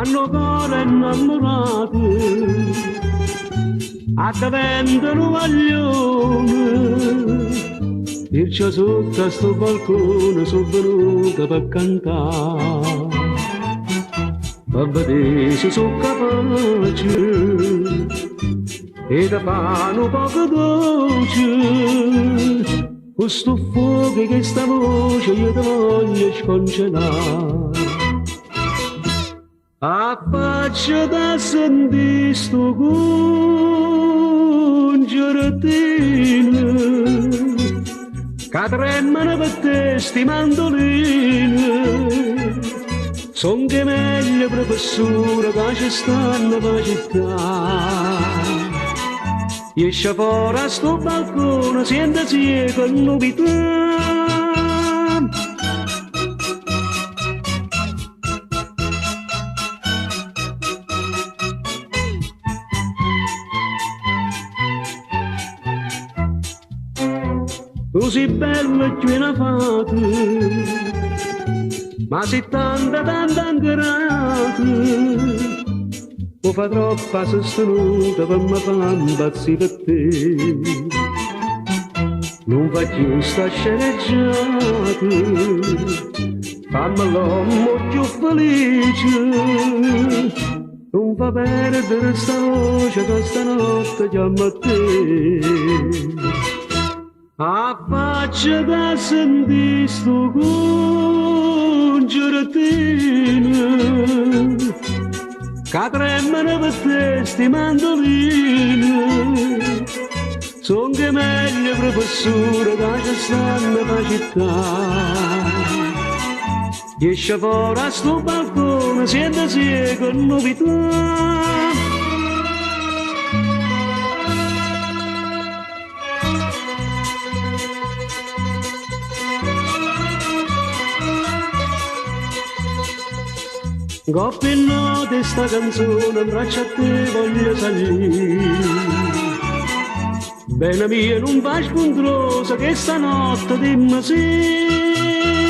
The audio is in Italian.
hanno cuore innamorato, accavendono maglione, perciò sotto a sto balcone sono venuta per cantare, per vedere se sono capace e da fare un poco dolce, questo fuoco che sta voce io ti voglio scongelare. A faccia da sentire sto concertino che tremano per te sti mandoline, son che meglio professore che ci stanno per città. Esce fuori a sto balcone, sientasi con novità. Tu sei bella e piena fatta, ma sei tanta ingrata, mi fa troppa sostenuta per me fa impazzire per te. Non fa più sta sceneggiata, fammi l'uomo più felice, non fa perdere sta voce che stanotte chiama a te. A faccia da sentire sto concertino che tremano per te sti mandoline, son che meglio professore che ci stanno per città. Esce fuori a sto balcone, sientasi con novità. Coppia e notte sta canzone, abbraccia a te voglio salire. Bene mia non vai scontrosa che stanotte dimmi sì.